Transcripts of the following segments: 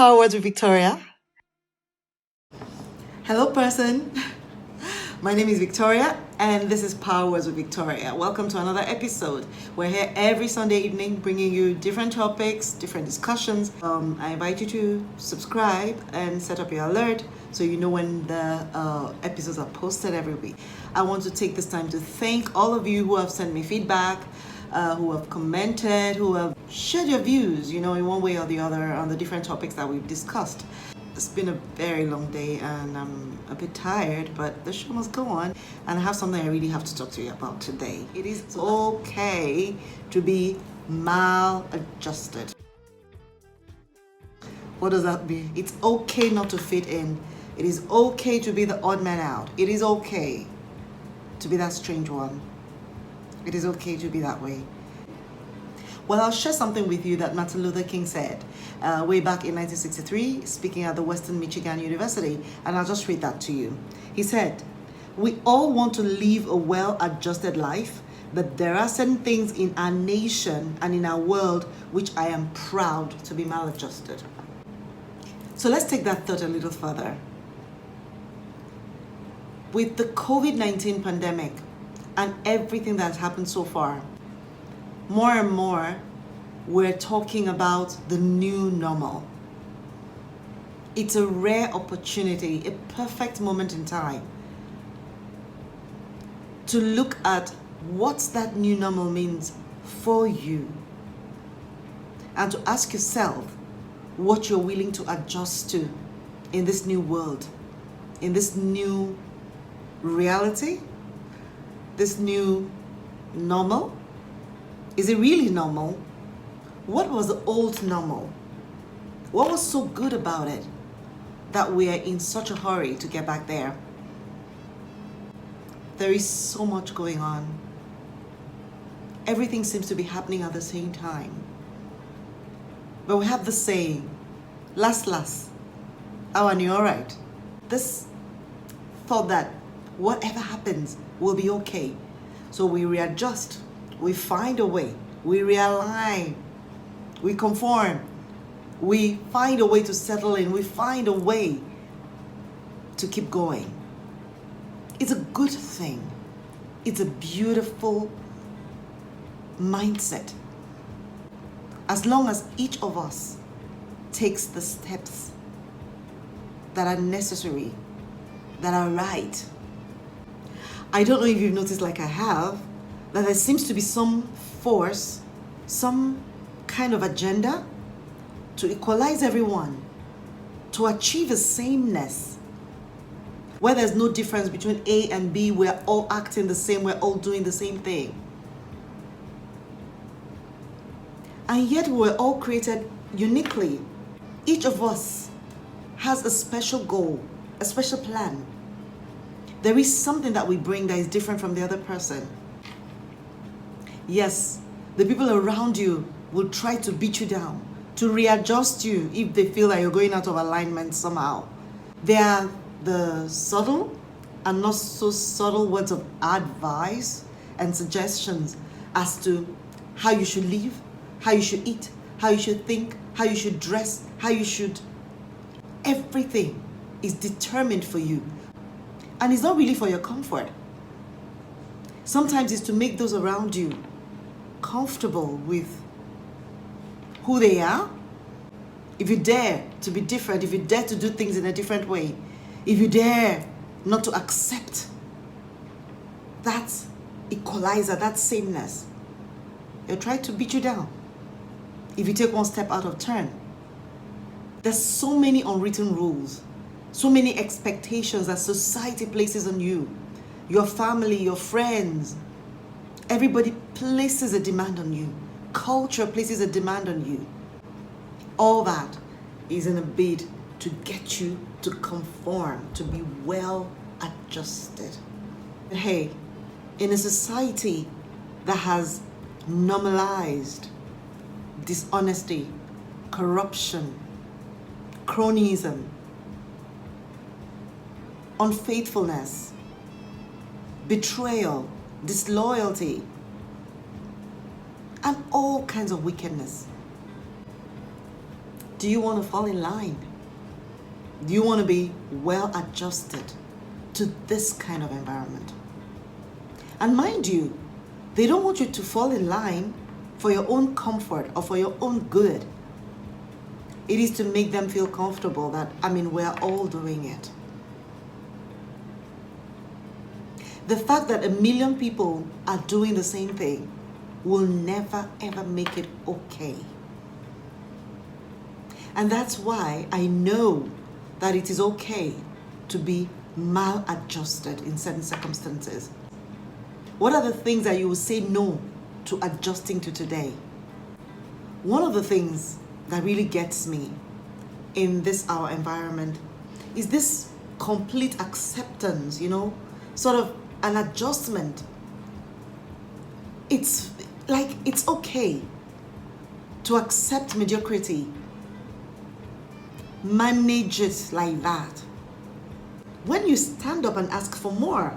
Power Words with Victoria. Hello, person. My name is Victoria, and this is Power Words with Victoria. Welcome to another episode. We're here every Sunday evening bringing you different topics, different discussions. I invite you to subscribe and set up your alert so you know when the episodes are posted every week. I want to take this time to thank all of you who have sent me feedback, who have commented, who have shared your views, in one way or the other on the different topics that we've discussed. It's been a very long day and I'm a bit tired, but the show must go on. And I have something I really have to talk to you about today. It is okay to be maladjusted. What does that mean? It's okay not to fit in. It is okay to be the odd man out. It is okay to be that strange one. It is okay to be that way. Well, I'll share something with you that Martin Luther King said way back in 1963, speaking at the Western Michigan University, and I'll just read that to you. He said, "We all want to live a well-adjusted life, but there are certain things in our nation and in our world which I am proud to be maladjusted." So let's take that thought a little further. With the COVID-19 pandemic and everything that's happened so far, more and more, we're talking about the new normal. It's a rare opportunity, a perfect moment in time to look at what that new normal means for you and to ask yourself what you're willing to adjust to in this new world, in this new reality, this new normal. Is it really normal? What was the old normal? What was so good about it that we are in such a hurry to get back there? There is so much going on. Everything seems to be happening at the same time. But we have the saying, last, and you're all right. This thought that whatever happens will be okay. So we readjust. We find a way, we realign, we conform, we find a way to settle in, we find a way to keep going. It's a good thing. It's a beautiful mindset. As long as each of us takes the steps that are necessary, that are right. I don't know if you've noticed, like I have, that there seems to be some force, some kind of agenda to equalize everyone, to achieve a sameness, where there's no difference between A and B, we're all acting the same, we're all doing the same thing. And yet we're all created uniquely. Each of us has a special goal, a special plan. There is something that we bring that is different from the other person. Yes, the people around you will try to beat you down, to readjust you if they feel like you're going out of alignment somehow. They are the subtle and not so subtle words of advice and suggestions as to how you should live, how you should eat, how you should think, how you should dress, how you should... Everything is determined for you. And it's not really for your comfort. Sometimes it's to make those around you comfortable with who they are. If you dare to be different, if you dare to do things in a different way, if you dare not to accept that equalizer, that sameness, they'll try to beat you down if you take one step out of turn. There's so many unwritten rules, so many expectations that society places on you, your family, your friends. Everybody places a demand on you. Culture places a demand on you. All that is in a bid to get you to conform, to be well adjusted. Hey, in a society that has normalized dishonesty, corruption, cronyism, unfaithfulness, betrayal, disloyalty, and all kinds of wickedness. Do you want to fall in line? Do you want to be well adjusted to this kind of environment? And mind you, they don't want you to fall in line for your own comfort or for your own good. It is to make them feel comfortable that, we're all doing it. The fact that 1 million people are doing the same thing will never ever make it okay. And that's why I know that it is okay to be maladjusted in certain circumstances. What are the things that you will say no to adjusting to today? One of the things that really gets me in our environment is this complete acceptance, sort of an adjustment. It's like it's okay to accept mediocrity. Manage it like that. When you stand up and ask for more,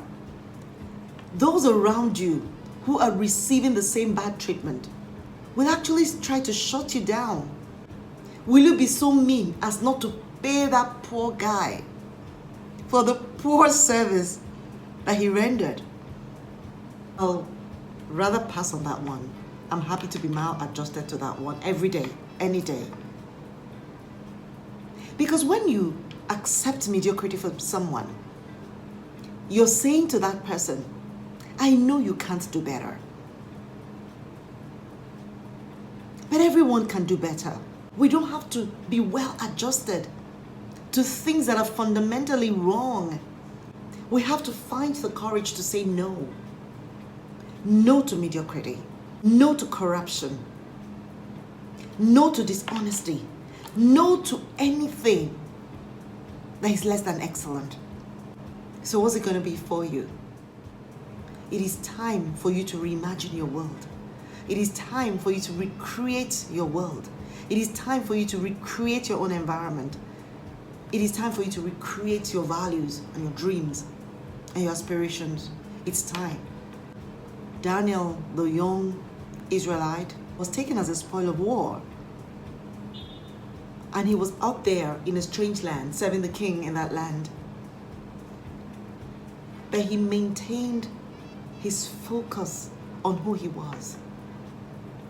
those around you who are receiving the same bad treatment will actually try to shut you down. Will you be so mean as not to pay that poor guy for the poor service that he rendered? I'll rather pass on that one. I'm happy to be maladjusted to that one every day, any day. Because when you accept mediocrity from someone, you're saying to that person, I know you can't do better. But everyone can do better. We don't have to be well adjusted to things that are fundamentally wrong. We have to find the courage to say no. No to mediocrity. No to corruption. No to dishonesty. No to anything that is less than excellent. So what's it going to be for you? It is time for you to reimagine your world. It is time for you to recreate your world. It is time for you to recreate your own environment. It is time for you to recreate your values and your dreams and your aspirations. It's time. Daniel, the young Israelite, was taken as a spoil of war. And he was out there in a strange land, serving the king in that land. But he maintained his focus on who he was.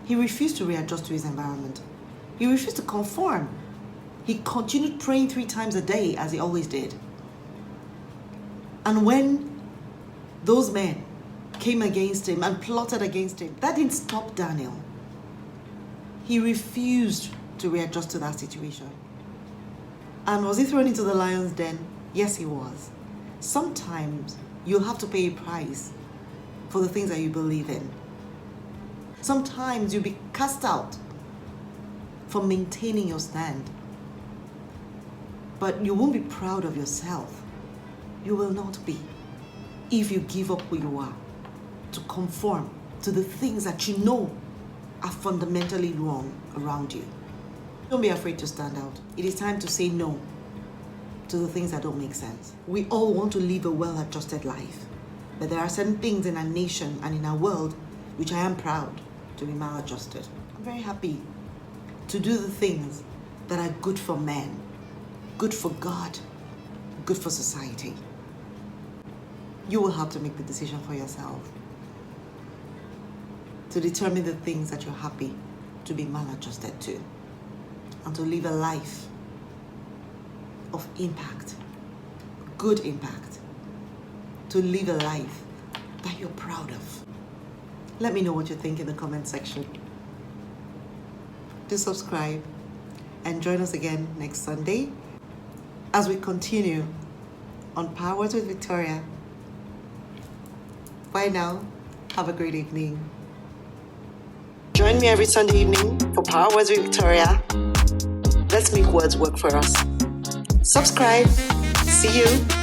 He refused to readjust to his environment. He refused to conform. He continued praying 3 times a day, as he always did. And when those men came against him and plotted against him, that didn't stop Daniel. He refused to readjust to that situation. And was he thrown into the lion's den? Yes, he was. Sometimes you'll have to pay a price for the things that you believe in. Sometimes you'll be cast out for maintaining your stand. But you won't be proud of yourself. You will not be if you give up who you are to conform to the things that you know are fundamentally wrong around you. Don't be afraid to stand out. It is time to say no to the things that don't make sense. We all want to live a well-adjusted life, but there are certain things in our nation and in our world which I am proud to be maladjusted. I'm very happy to do the things that are good for men, good for God, good for society. You will have to make the decision for yourself to determine the things that you're happy to be maladjusted to, and to live a life of impact, good impact, to live a life that you're proud of. Let me know what you think in the comment section. Do subscribe and join us again next Sunday as we continue on Power Words with Victoria. Bye now. Have a great evening. Join me every Sunday evening for Power Words with Victoria. Let's make words work for us. Subscribe. See you.